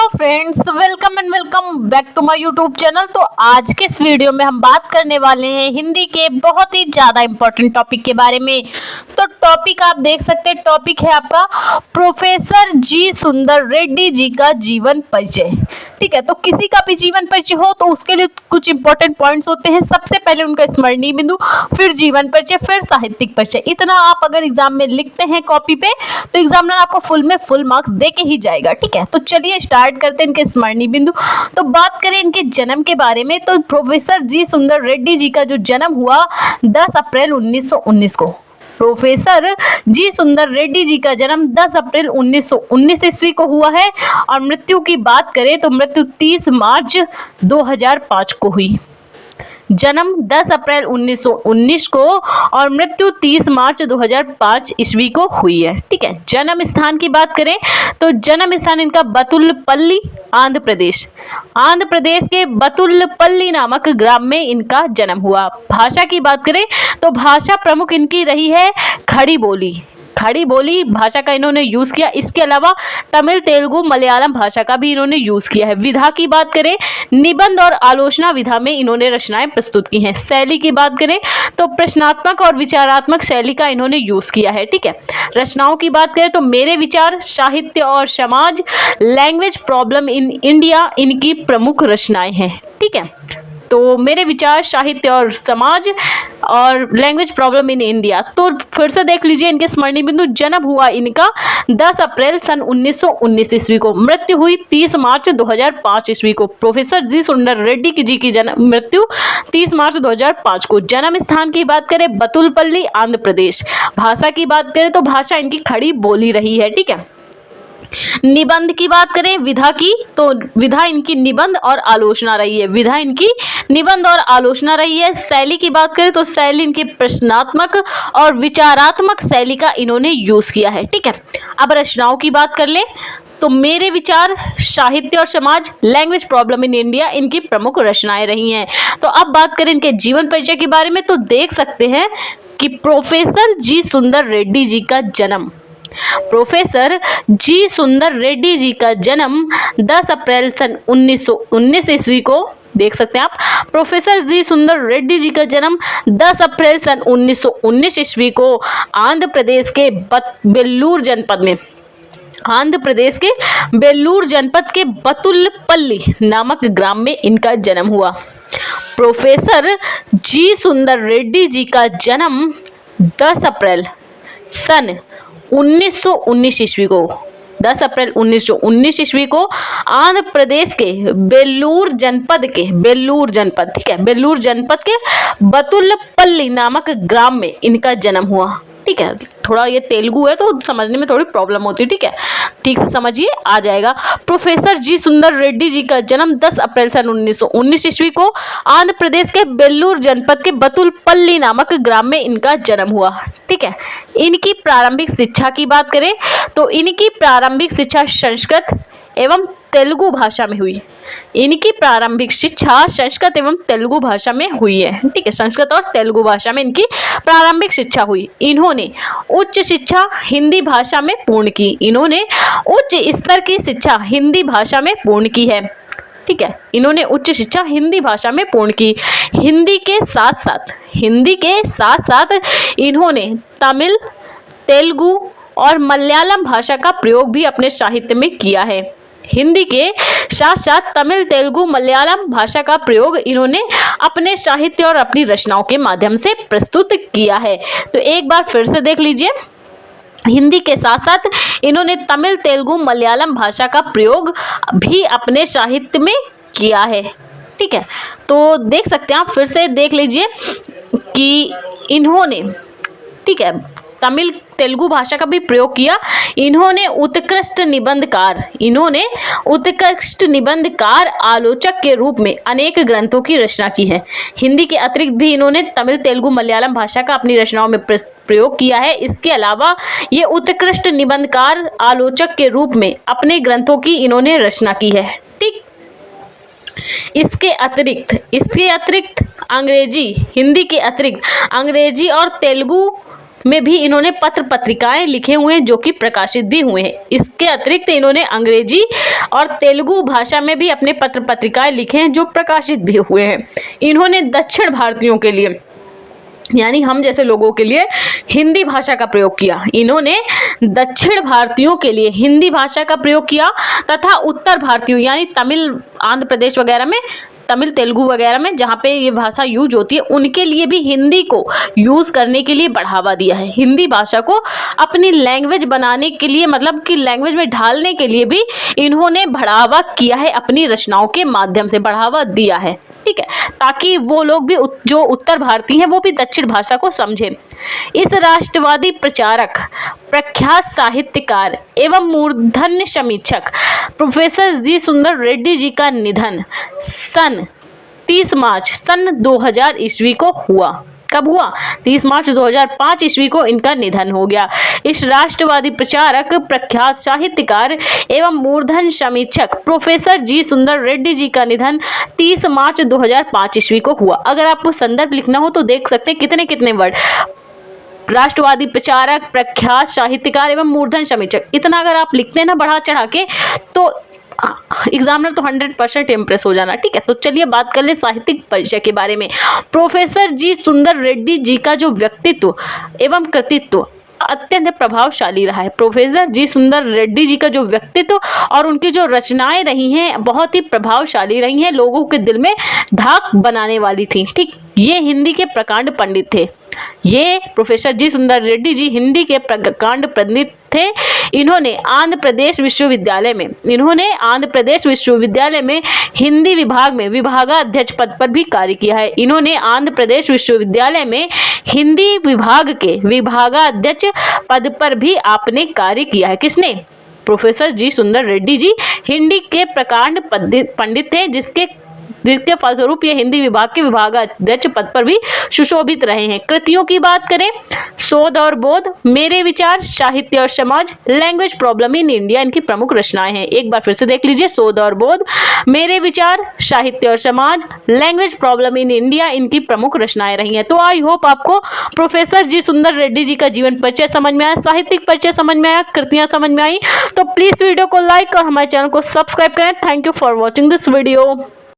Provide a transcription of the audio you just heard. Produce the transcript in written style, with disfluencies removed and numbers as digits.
Hello friends, welcome and welcome back to my YouTube channel. तो आज के इस वीडियो में हम बात करने वाले हैं हिंदी के बहुत ही ज़्यादा इम्पोर्टेंट टॉपिक के बारे में। तो टॉपिक आप देख सकते हैं, टॉपिक है आपका प्रोफेसर जी सुंदर रेड्डी जी का जीवन परिचय। ठीक है, तो किसी का भी जीवन परिचय हो तो उसके लिए कुछ इंपॉर्टेंट पॉइंट्स होते हैं। सबसे पहले उनका स्मरणीय बिंदु, फिर जीवन परिचय, फिर साहित्यिक परिचय। इतना आप अगर एग्जाम में लिखते हैं कॉपी पे तो एग्जामिनर आपको फुल में फुल मार्क्स दे के ही जाएगा। ठीक है, तो चलिए स्टार्ट करते हैं इनके स्मरणीय बिंदु। तो बात करें इनके जन्म के बारे में, तो प्रोफेसर जी सुंदर रेड्डी जी का जो जन्म हुआ 10 अप्रैल 1919 को। प्रोफेसर जी सुंदर रेड्डी जी का जन्म 10 अप्रैल 1919 ईस्वी को हुआ है। और मृत्यु की बात करें तो मृत्यु 30 मार्च 2005 को हुई। जन्म 10 अप्रैल 1919 को और मृत्यु 30 मार्च 2005 ईस्वी को हुई है। ठीक है, जन्म स्थान की बात करें तो जन्म स्थान इनका बतुल्लपल्ली, आंध्र प्रदेश। आंध्र प्रदेश के बतुल्लपल्ली नामक ग्राम में इनका जन्म हुआ। भाषा की बात करें तो भाषा प्रमुख इनकी रही है खड़ी बोली। खड़ी बोली भाषा का इन्होंने यूज़ किया। इसके अलावा तमिल, तेलुगु, मलयालम भाषा का भी इन्होंने यूज़ किया है। विधा की बात करें, निबंध और आलोचना विधा में इन्होंने रचनाएं प्रस्तुत की हैं। शैली की बात करें तो प्रश्नात्मक और विचारात्मक शैली का इन्होंने यूज़ किया है। ठीक है, रचनाओं की बात करें तो मेरे विचार, साहित्य और समाज, लैंग्वेज प्रॉब्लम इन इंडिया इनकी प्रमुख रचनाएं हैं। ठीक है, तो मेरे विचार, साहित्य और समाज और लैंग्वेज प्रॉब्लम इन इंडिया। तो फिर से देख लीजिए इनके स्मरणीय बिंदु। जन्म हुआ इनका 10 अप्रैल सन 1919 ईस्वी को। मृत्यु हुई 30 मार्च 2005 ईस्वी को। प्रोफेसर जी सुंदर रेड्डी जी की मृत्यु 30 मार्च 2005 को। जन्म स्थान की बात करें बतुल्लपल्ली, आंध्र प्रदेश। भाषा की बात करें तो भाषा इनकी खड़ी बोली रही है। ठीक है, निबंध की बात करें विधा की तो विधा इनकी निबंध और आलोचना रही है। विधा इनकी निबंध और आलोचना रही है। शैली की बात करें तो शैली इनकी प्रश्नात्मक और विचारात्मक शैली का इन्होंने यूज किया है। ठीक है, अब रचनाओं की बात कर ले तो मेरे विचार, साहित्य और समाज, लैंग्वेज प्रॉब्लम इन इंडिया इनकी प्रमुख रचनाएं रही हैं। तो अब बात करें इनके जीवन परिचय के बारे में तो देख सकते हैं कि प्रोफेसर जी सुंदर रेड्डी जी का जन्म, प्रोफेसर जी सुंदर रेड्डी जी का जन्म 10 अप्रैल सन 1919 ईस्वी को। देख सकते हैं आप, प्रोफेसर जी सुंदर रेड्डी जी का जन्म 10 अप्रैल सन 1919 ईस्वी को आंध्र प्रदेश के बेल्लूर जनपद में, आंध्र प्रदेश के बेल्लूर जनपद के बतुल्लपल्ली नामक ग्राम में इनका जन्म हुआ। प्रोफेसर जी सुंदर रेड्डी जी का जन्म 10 अप्रैल सन 1919 ईस्वी को, 10 अप्रैल 1919 ईस्वी को आंध्र प्रदेश के बेल्लूर जनपद के, बेल्लूर जनपद, ठीक है, बेल्लूर जनपद के बतुल्लपल्ली नामक ग्राम में इनका जन्म हुआ। ठीक है, थोड़ा ये तेलुगु है तो समझने में थोड़ी प्रॉब्लम होती है। ठीक है, ठीक से समझिए, आ जाएगा। प्रोफेसर जी सुंदर रेड्डी जी का जन्म 10 अप्रैल सन 1919 ईस्वी को आंध्र प्रदेश के बेल्लूर जनपद के बतुल्लपल्ली नामक ग्राम में इनका जन्म हुआ। ठीक है, इनकी प्रारंभिक शिक्षा की बात करें तो इनकी प्रारंभिक शिक्षा संस्कृत एवं तेलुगु भाषा में हुई। इनकी प्रारंभिक शिक्षा संस्कृत एवं तेलुगु भाषा में हुई है। ठीक है, संस्कृत और तेलुगु भाषा में इनकी प्रारंभिक शिक्षा हुई। इन्होंने उच्च शिक्षा हिंदी भाषा में पूर्ण की। इन्होंने उच्च स्तर की शिक्षा हिंदी भाषा में पूर्ण की है। ठीक है, इन्होंने उच्च शिक्षा हिंदी भाषा में पूर्ण की। हिंदी के साथ साथ इन्होंने तमिल, तेलुगु और मलयालम भाषा का प्रयोग भी अपने साहित्य में किया है। हिंदी के साथ साथ तमिल, तेलुगु, मलयालम भाषा का प्रयोग इन्होंने अपने साहित्य और अपनी रचनाओं के माध्यम से प्रस्तुत किया है। तो एक बार फिर से देख लीजिए, हिंदी के साथ साथ इन्होंने तमिल, तेलुगु, मलयालम भाषा का प्रयोग भी अपने साहित्य में किया है। ठीक है, तो देख सकते हैं आप, फिर से देख लीजिए कि इन्होंने, ठीक है, तमिल, तेलुगु भाषा का भी प्रयोग किया। इन्होंने उत्कृष्ट निबंधकार आलोचक के रूप में अनेक ग्रंथों की रचना की है। हिंदी के अतिरिक्त भी इन्होंने तमिल, तेलुगु, मलयालम भाषा का अपनी रचनाओं में प्रयोग किया है। इसके अलावा ये उत्कृष्ट निबंधकार आलोचक के रूप में अपने ग्रंथों की इन्होंने रचना की है। ठीक, इसके अतिरिक्त अंग्रेजी, हिंदी के अतिरिक्त अंग्रेजी और तेलुगु में भी इन्होंने पत्र पत्रिकाएं लिखे हुए हैं जो कि प्रकाशित भी हुए हैं। इसके अतिरिक्त इन्होंने अंग्रेजी और तेलुगु भाषा में भी अपने पत्र पत्रिकाएं लिखे हैं जो प्रकाशित भी हुए हैं। इन्होंने दक्षिण भारतीयों के लिए यानी हम जैसे लोगों के लिए हिंदी भाषा का प्रयोग किया। इन्होंने दक्षिण भारतीयों के लिए हिंदी भाषा का प्रयोग किया तथा उत्तर भारतीयों यानी तमिल, आंध्र प्रदेश वगैरह में, तमिल तेलुगु वगैरह में जहाँ पे ये भाषा यूज होती है उनके लिए भी हिंदी को यूज करने के लिए बढ़ावा दिया है। हिंदी भाषा को अपनी लैंग्वेज बनाने के लिए, मतलब कि लैंग्वेज में ढालने के लिए भी इन्होंने बढ़ावा किया है, अपनी रचनाओं के माध्यम से बढ़ावा दिया है। ठीक है, ताकि वो लोग भी जो उत्तर भारतीय हैं वो भी दक्षिण भाषा को समझें। इस राष्ट्रवादी प्रचारक, प्रख्यात साहित्यकार एवं मूर्धन्य समीक्षक प्रोफेसर जी सुंदर रेड्डी जी का निधन सन 30 मार्च सन 2000 ईस्वी को हुआ। कब हुआ? 30 मार्च 2005 ईस्वी को इनका निधन हो गया। इस राष्ट्रवादी प्रचारक, प्रख्यात साहित्यकार एवं मूर्धन्य समीक्षक प्रोफेसर जी सुंदर रेड्डी जी का निधन 30 मार्च 2005 ईस्वी को हुआ। अगर आपको संदर्भ लिखना हो तो देख सकते हैं कितने कितने वर्ड, राष्ट्रवादी प्रचारक, प्रख्यात साहित्यकार एवं मूर्धन्य समीक्षक, इतना अगर आप लिखते हैं ना बढ़ा चढ़ा के तो एग्जामिनर तो 100% इम्प्रेस हो जाना। ठीक है, तो चलिए बात कर ले साहित्यिक परिचय के बारे में। प्रोफेसर जी सुंदर रेड्डी जी का जो व्यक्तित्व एवं कृतित्व अत्यंत प्रभावशाली रहा है। प्रोफेसर जी सुंदर रेड्डी जी का जो व्यक्तित्व और उनकी जो रचनाएं रही हैं बहुत ही प्रभावशाली रही हैं, लोगों के दिल में धाक बनाने वाली थी। ठीक, ये हिंदी के प्रकांड पंडित थे। ये प्रोफेसर जी सुंदर रेड्डी जी हिंदी के प्रकांड पंडित थे। इन्होंने आंध्र प्रदेश विश्वविद्यालय में हिंदी विभाग में विभागाध्यक्ष पद पर भी कार्य किया है। इन्होंने आंध्र प्रदेश विश्वविद्यालय में हिंदी विभाग के विभागाध्यक्ष पद पर भी आपने कार्य किया है। किसने? प्रोफेसर जी सुंदर रेड्डी जी हिंदी के प्रकांड पंडित थे, जिसके फलस्वरूप ये हिंदी विभाग के विभागाध्यक्ष पद पर भी सुशोभित रहे हैं। कृतियों की बात करें, शोध और बोध, मेरे विचार, साहित्य और समाज, लैंग्वेज प्रॉब्लम इन इंडिया इनकी प्रमुख रचनाएं हैं। एक बार फिर से देख लीजिए, शोध और बोध, मेरे विचार, साहित्य और समाज, लैंग्वेज प्रॉब्लम इन इंडिया इनकी प्रमुख रचनाएं रही हैं। तो आई होप आपको प्रोफेसर जी सुंदर रेड्डी जी का जीवन परिचय समझ में आया, साहित्यिक परिचय समझ में आया, कृतियां समझ में आई। तो प्लीज वीडियो को लाइक और हमारे चैनल को सब्सक्राइब करें। Thank you for watching this video.